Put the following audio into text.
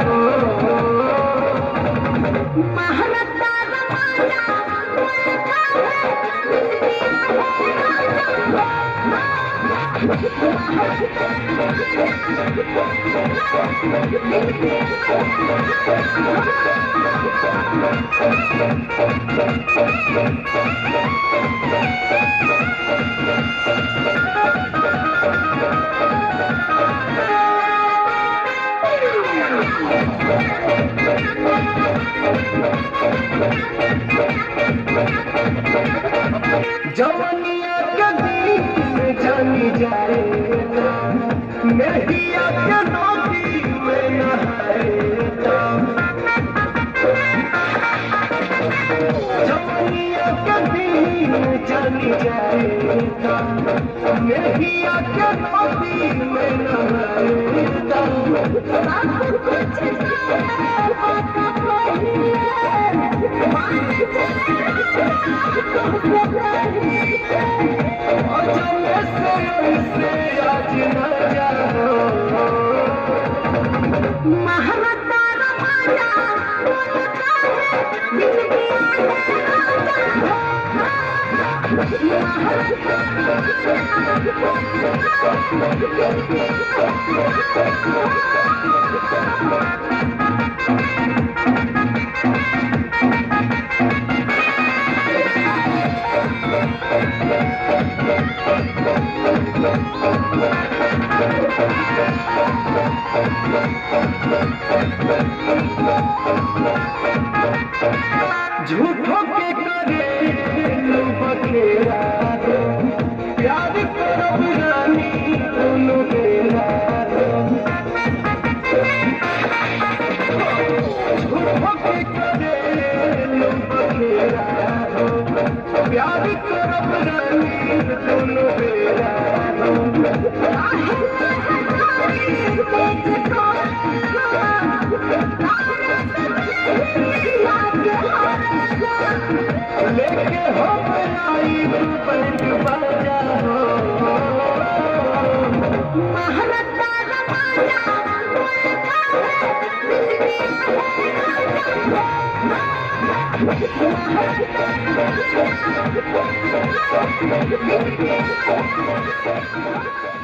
हो। महारता रमाया बोलता है दिल दिया है राजा। महारता रमाया बोलता है दिल दिया है जवनिया कभी में जानी जाए नहीं आके नदी में नहाए। जवनिया कभी में जानी जाए नहीं आके नदी में नहाए। सब कुछ होता महारता रमाया बोलता है दिल दिया है राजा। महारता रमाया बोलता है दिल दिया झूठों के करे लो बखेरा दो प्यार करब रानी दोनों बेरा दो। झूठों के करे लो बखेरा दो प्यार करब रानी दोनों बेरा दो। लेके हो बनाई बैंक बाजा हो। महारता रमाया बोलता है दिल दिया है राजा। महारता रमाया बोलता है दिल दिया है राजा।